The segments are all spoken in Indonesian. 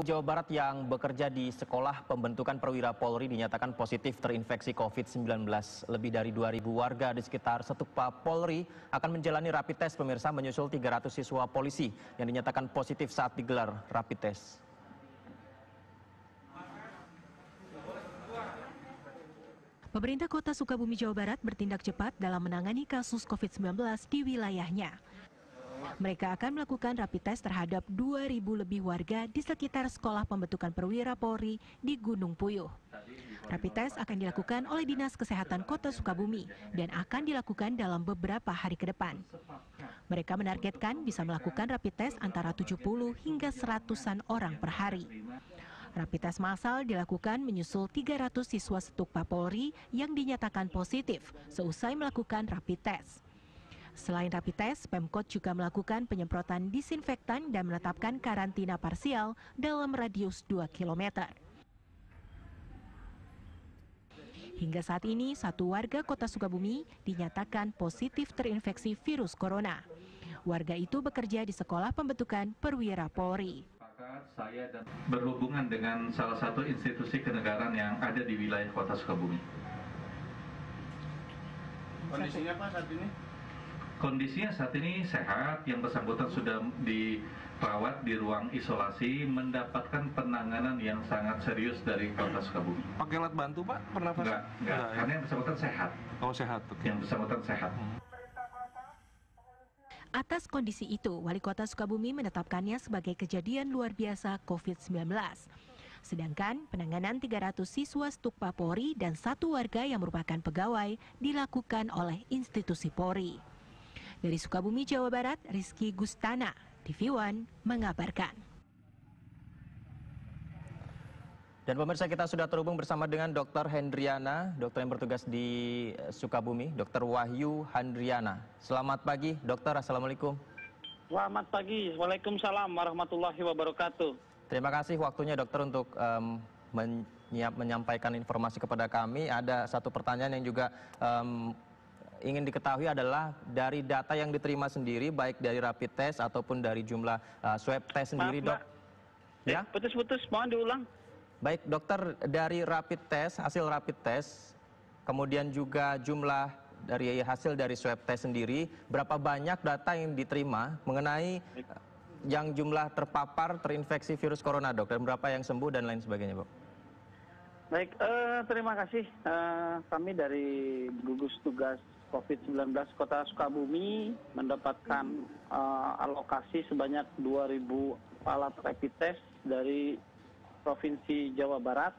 Jawa Barat yang bekerja di Sekolah Pembentukan Perwira Polri dinyatakan positif terinfeksi COVID-19. Lebih dari 2.000 warga di sekitar Setukpa Polri akan menjalani rapid test pemirsa menyusul 300 siswa polisi yang dinyatakan positif saat digelar rapid test. Pemerintah Kota Sukabumi, Jawa Barat bertindak cepat dalam menangani kasus COVID-19 di wilayahnya. Mereka akan melakukan rapid test terhadap 2.000 lebih warga di sekitar Sekolah Pembentukan Perwira Polri di Gunung Puyuh. Rapid test akan dilakukan oleh Dinas Kesehatan Kota Sukabumi dan akan dilakukan dalam beberapa hari ke depan. Mereka menargetkan bisa melakukan rapid test antara 70 hingga 100-an orang per hari. Rapid test massal dilakukan menyusul 300 siswa Setukpa Polri yang dinyatakan positif seusai melakukan rapid test. Selain rapid test, Pemkot juga melakukan penyemprotan disinfektan dan menetapkan karantina parsial dalam radius 2 km. Hingga saat ini, satu warga Kota Sukabumi dinyatakan positif terinfeksi virus corona. Warga itu bekerja di Sekolah Pembentukan Perwira Polri. Saya berhubungan dengan salah satu institusi kenegaraan yang ada di wilayah Kota Sukabumi. Kondisinya Pak saat ini? Kondisinya saat ini sehat, yang bersangkutan sudah dirawat di ruang isolasi, mendapatkan penanganan yang sangat serius dari Kota Sukabumi. Pakai alat bantu Pak? Pernafasan? Enggak, karena yang bersangkutan sehat. Oh sehat, oke. Yang bersangkutan sehat. Atas kondisi itu, Wali Kota Sukabumi menetapkannya sebagai kejadian luar biasa COVID-19. Sedangkan penanganan 300 siswa Setukpa Polri dan satu warga yang merupakan pegawai dilakukan oleh institusi Polri. Dari Sukabumi, Jawa Barat, Rizky Gustana, TV One mengabarkan. Dan pemirsa, kita sudah terhubung bersama dengan Dr. Hendriana, dokter yang bertugas di Sukabumi, Dr. Wahyu Handriana. Selamat pagi, dokter. Assalamualaikum. Selamat pagi. Waalaikumsalam warahmatullahi wabarakatuh. Terima kasih waktunya dokter untuk menyampaikan informasi kepada kami. Ada satu pertanyaan yang juga ingin diketahui adalah dari data yang diterima sendiri, baik dari rapid test ataupun dari jumlah swab test sendiri, Maaf, dok. Ya? Putus-putus, mohon diulang. Baik, dokter, dari rapid test, hasil rapid test, kemudian juga jumlah dari hasil dari swab test sendiri, berapa banyak data yang diterima mengenai yang jumlah terpapar terinfeksi virus corona, dok, dan berapa yang sembuh dan lain sebagainya, Pak? Baik, terima kasih. Kami dari gugus tugas COVID-19 Kota Sukabumi mendapatkan alokasi sebanyak 2.000 alat rapid test dari Provinsi Jawa Barat.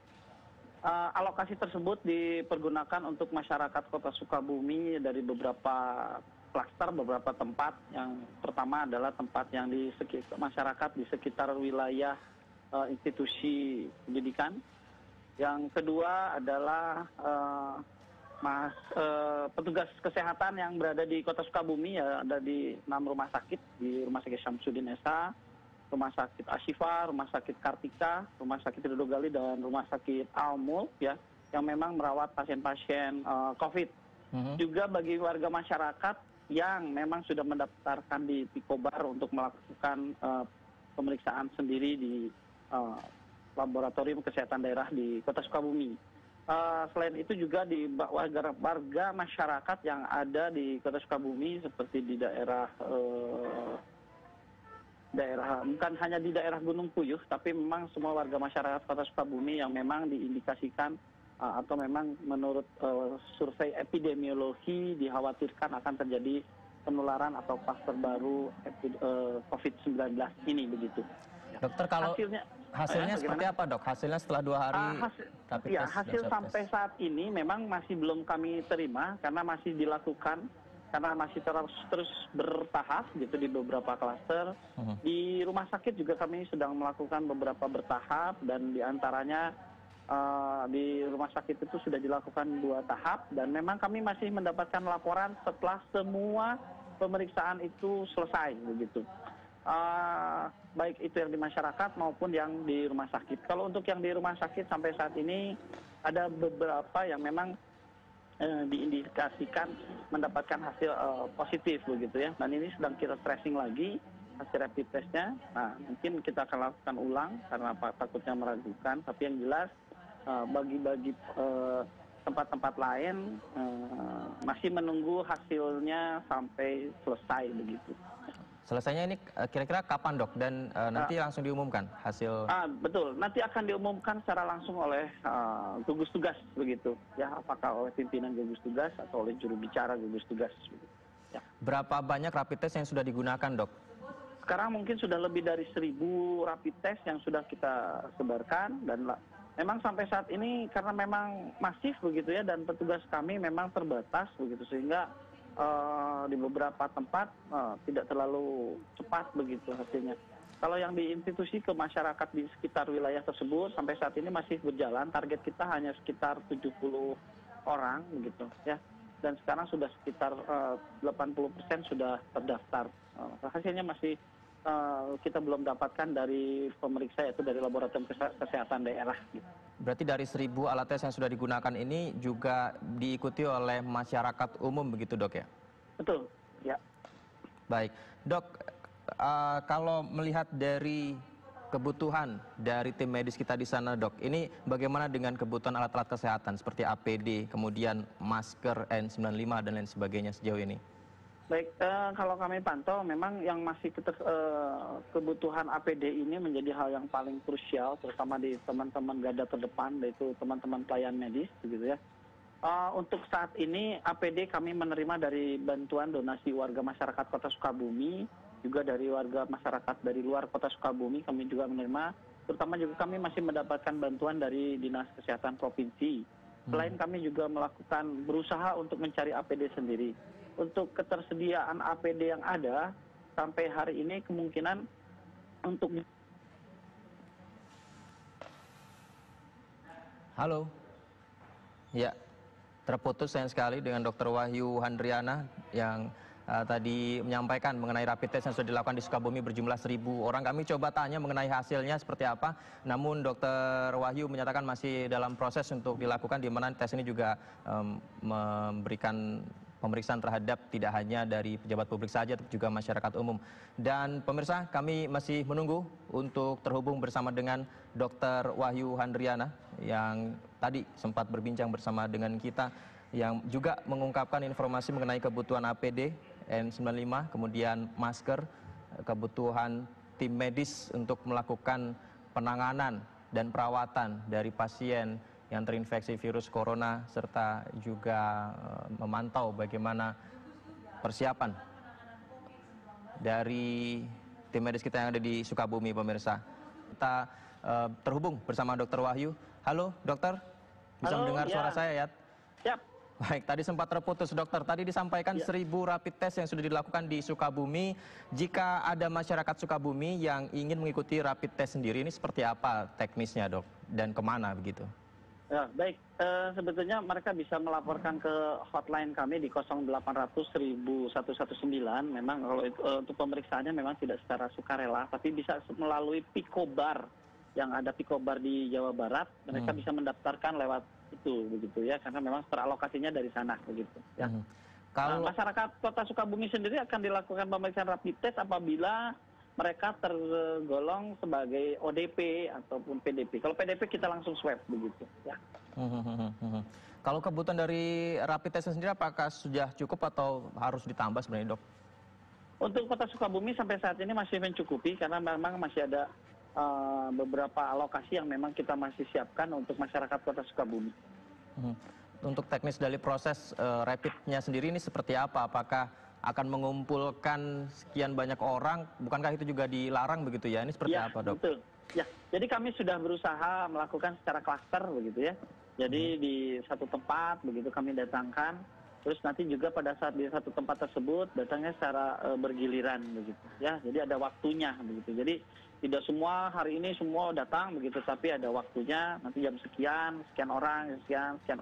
Alokasi tersebut dipergunakan untuk masyarakat Kota Sukabumi dari beberapa klaster, beberapa tempat. Yang pertama adalah tempat yang di sekitar masyarakat di sekitar wilayah institusi pendidikan. Yang kedua adalah petugas kesehatan yang berada di Kota Sukabumi, ya, ada di 6 rumah sakit, di Rumah Sakit Syamsuddin Esa, Rumah Sakit Ashifa, Rumah Sakit Kartika, Rumah Sakit Ridhogali, dan Rumah Sakit Al-Mulk, ya, yang memang merawat pasien-pasien COVID. Juga bagi warga masyarakat yang memang sudah mendaftarkan di Pikobar untuk melakukan pemeriksaan sendiri di Laboratorium Kesehatan Daerah di Kota Sukabumi. Selain itu juga di warga masyarakat yang ada di Kota Sukabumi seperti di daerah bukan hanya di daerah Gunung Puyuh, tapi memang semua warga masyarakat Kota Sukabumi yang memang diindikasikan atau memang menurut survei epidemiologi dikhawatirkan akan terjadi penularan atau klaster baru COVID-19 ini, begitu. Dokter, kalau hasilnya seperti apa, dok? Hasilnya setelah 2 hari rapid test? Hasil sampai saat ini memang masih belum kami terima karena masih dilakukan, karena masih terus bertahap gitu di beberapa klaster. Di rumah sakit juga kami sedang melakukan beberapa bertahap, dan diantaranya di rumah sakit itu sudah dilakukan 2 tahap, dan memang kami masih mendapatkan laporan setelah semua pemeriksaan itu selesai, begitu. Baik itu yang di masyarakat maupun yang di rumah sakit. Kalau untuk yang di rumah sakit sampai saat ini ada beberapa yang memang diindikasikan mendapatkan hasil positif, begitu ya. Dan ini sedang kita tracing lagi hasil rapid testnya. Nah, mungkin kita akan lakukan ulang karena takutnya meragukan. Tapi yang jelas bagi tempat-tempat lain masih menunggu hasilnya sampai selesai begitu. Selesainya ini kira-kira kapan dok? Dan nanti langsung diumumkan hasil? Betul, nanti akan diumumkan secara langsung oleh gugus tugas begitu. Ya, apakah oleh pimpinan gugus tugas atau oleh juru bicara gugus tugas. Ya. Berapa banyak rapid test yang sudah digunakan dok? Sekarang mungkin sudah lebih dari 1.000 rapid test yang sudah kita sebarkan dan memang sampai saat ini karena memang masif begitu ya dan petugas kami memang terbatas begitu sehingga di beberapa tempat tidak terlalu cepat begitu hasilnya. Kalau yang di institusi ke masyarakat di sekitar wilayah tersebut sampai saat ini masih berjalan, target kita hanya sekitar 70 orang begitu ya. Dan sekarang sudah sekitar 80% sudah terdaftar. Hasilnya masih kita belum dapatkan dari pemeriksa yaitu dari laboratorium kesehatan daerah. Berarti dari 1.000 alat tes yang sudah digunakan ini juga diikuti oleh masyarakat umum begitu dok ya? Betul, ya. Baik, dok, kalau melihat dari kebutuhan dari tim medis kita di sana dok, ini bagaimana dengan kebutuhan alat-alat kesehatan seperti APD, kemudian masker N95 dan lain sebagainya sejauh ini? Baik, kalau kami pantau memang yang masih kebutuhan APD ini menjadi hal yang paling krusial, terutama di teman-teman garda terdepan, yaitu teman-teman pelayan medis, begitu ya. Untuk saat ini APD kami menerima dari bantuan donasi warga masyarakat Kota Sukabumi, juga dari warga masyarakat dari luar Kota Sukabumi kami juga menerima, terutama juga kami masih mendapatkan bantuan dari Dinas Kesehatan Provinsi. Selain kami juga berusaha untuk mencari APD sendiri. Untuk ketersediaan APD yang ada sampai hari ini kemungkinan untuk Halo. Ya, terputus sayang sekali dengan Dr. Wahyu Handriana yang tadi menyampaikan mengenai rapid test yang sudah dilakukan di Sukabumi berjumlah 1.000 orang. Kami coba tanya mengenai hasilnya seperti apa, namun Dr. Wahyu menyatakan masih dalam proses untuk dilakukan, di mana tes ini juga memberikan pemeriksaan terhadap tidak hanya dari pejabat publik saja, tapi juga masyarakat umum. Dan pemirsa, kami masih menunggu untuk terhubung bersama dengan Dr. Wahyu Handriana yang tadi sempat berbincang bersama dengan kita, yang juga mengungkapkan informasi mengenai kebutuhan APD N95, kemudian masker, kebutuhan tim medis untuk melakukan penanganan dan perawatan dari pasien yang terinfeksi virus corona, serta juga memantau bagaimana persiapan dari tim medis kita yang ada di Sukabumi, pemirsa. Kita terhubung bersama Dr. Wahyu. Halo dokter, bisa mendengar suara saya ya? Siap. Baik, tadi sempat terputus dokter. Tadi disampaikan 1.000 rapid test yang sudah dilakukan di Sukabumi. Jika ada masyarakat Sukabumi yang ingin mengikuti rapid test sendiri, ini seperti apa teknisnya dok? Dan kemana begitu? Ya, baik, sebetulnya mereka bisa melaporkan ke hotline kami di 0800 1119. Memang kalau untuk pemeriksaannya memang tidak secara sukarela, tapi bisa melalui Picobar yang ada Picobar di Jawa Barat. Mereka bisa mendaftarkan lewat itu begitu ya, karena memang teralokasinya dari sana begitu. Ya. Kalau masyarakat Kota Sukabumi sendiri akan dilakukan pemeriksaan rapid test apabila mereka tergolong sebagai ODP ataupun PDP. Kalau PDP kita langsung swab begitu ya. Kalau kebutuhan dari rapid test sendiri apakah sudah cukup atau harus ditambah sebenarnya dok? Untuk Kota Sukabumi sampai saat ini masih mencukupi karena memang masih ada beberapa alokasi yang memang kita masih siapkan untuk masyarakat Kota Sukabumi. Untuk teknis dari proses rapidnya sendiri ini seperti apa? Apakah akan mengumpulkan sekian banyak orang, bukankah itu juga dilarang begitu ya? Ini seperti apa dok? Betul. Ya, jadi kami sudah berusaha melakukan secara klaster begitu ya. Jadi di satu tempat begitu kami datangkan, terus nanti juga pada saat di satu tempat tersebut datangnya secara bergiliran begitu ya. Jadi ada waktunya begitu. Jadi tidak semua hari ini semua datang begitu, tapi ada waktunya nanti jam sekian, sekian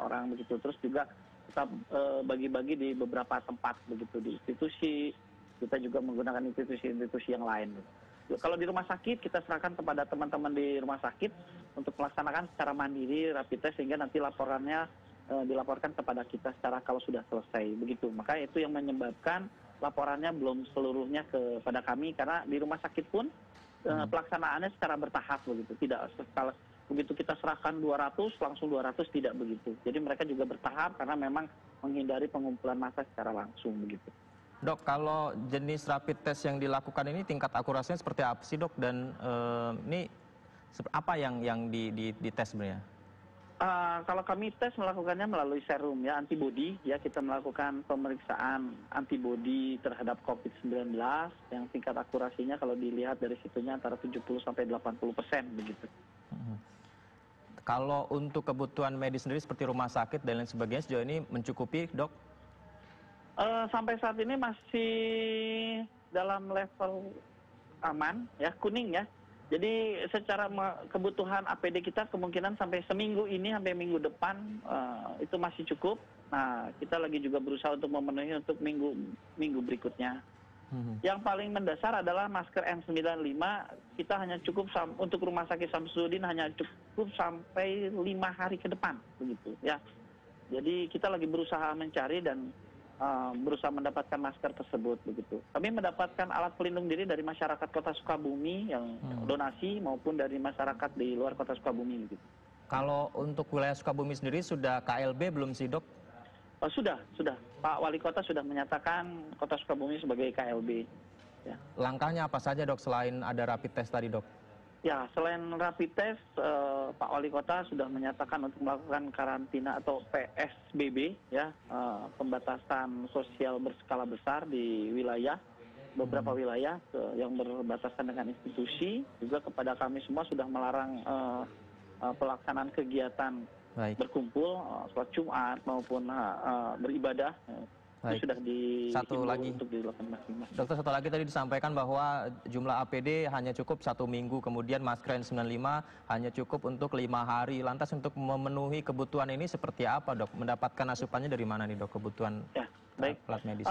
orang begitu. Terus juga kita bagi-bagi di beberapa tempat begitu, di institusi, kita juga menggunakan institusi-institusi yang lain. Kalau di rumah sakit kita serahkan kepada teman-teman di rumah sakit untuk melaksanakan secara mandiri rapid test sehingga nanti laporannya dilaporkan kepada kita secara kalau sudah selesai begitu. Maka itu yang menyebabkan laporannya belum seluruhnya kepada kami karena di rumah sakit pun pelaksanaannya secara bertahap begitu. Tidak sekali begitu kita serahkan 200 langsung 200 tidak begitu. Jadi mereka juga bertahap karena memang menghindari pengumpulan massa secara langsung begitu. Dok, kalau jenis rapid test yang dilakukan ini tingkat akurasinya seperti apa sih dok? Dan ini apa yang dites sebenarnya? Kalau kami tes melakukannya melalui serum ya, antibody ya, kita melakukan pemeriksaan antibody terhadap COVID-19 yang tingkat akurasinya kalau dilihat dari situnya antara 70-80% begitu. Kalau untuk kebutuhan medis sendiri seperti rumah sakit dan lain sebagainya sejauh ini mencukupi dok? Sampai saat ini masih dalam level aman ya, kuning ya. Jadi secara kebutuhan APD kita kemungkinan sampai seminggu ini sampai minggu depan itu masih cukup. Nah, kita lagi juga berusaha untuk memenuhi untuk minggu berikutnya. Yang paling mendasar adalah masker N95. Kita hanya cukup untuk rumah sakit Samsudin hanya cukup sampai 5 hari ke depan begitu ya. Jadi kita lagi berusaha mencari dan berusaha mendapatkan masker tersebut begitu. Kami mendapatkan alat pelindung diri dari masyarakat Kota Sukabumi yang donasi maupun dari masyarakat di luar Kota Sukabumi begitu. Kalau untuk wilayah Sukabumi sendiri sudah KLB belum sih dok? Sudah. Pak Wali Kota sudah menyatakan Kota Sukabumi sebagai KLB. Ya. Langkahnya apa saja dok selain ada rapid test tadi dok? Ya, selain rapid test, Pak Wali Kota sudah menyatakan untuk melakukan karantina atau PSBB, ya, pembatasan sosial berskala besar di wilayah, beberapa wilayah yang berbatasan dengan institusi, juga kepada kami semua sudah melarang pelaksanaan kegiatan berkumpul, sholat Jumat maupun beribadah. Itu sudah dihimbau untuk dilakukan masing-masing. Dokter, satu lagi tadi disampaikan bahwa jumlah APD hanya cukup 1 minggu, kemudian masker N95 hanya cukup untuk 5 hari. Lantas untuk memenuhi kebutuhan ini seperti apa dok? Mendapatkan asupannya dari mana nih dok kebutuhan alat medis?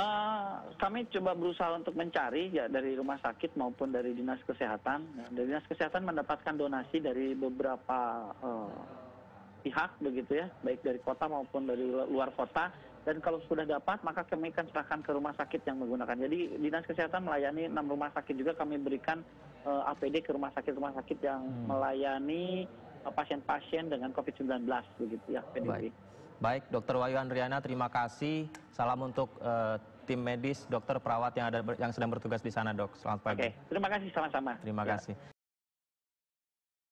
Kami coba berusaha untuk mencari ya dari rumah sakit maupun dari dinas kesehatan. Dari dinas kesehatan mendapatkan donasi dari beberapa pihak begitu ya, baik dari kota maupun dari luar kota. Dan kalau sudah dapat, maka kami akan serahkan ke rumah sakit yang menggunakan. Jadi Dinas Kesehatan melayani 6 rumah sakit juga kami berikan APD ke rumah sakit yang melayani pasien-pasien dengan COVID-19 begitu ya, PDP. Baik, Dr. Wahyu Andriana, terima kasih. Salam untuk tim medis, dokter, perawat yang sedang bertugas di sana, dok. Selamat pagi. Oke, terima kasih sama-sama. Terima kasih.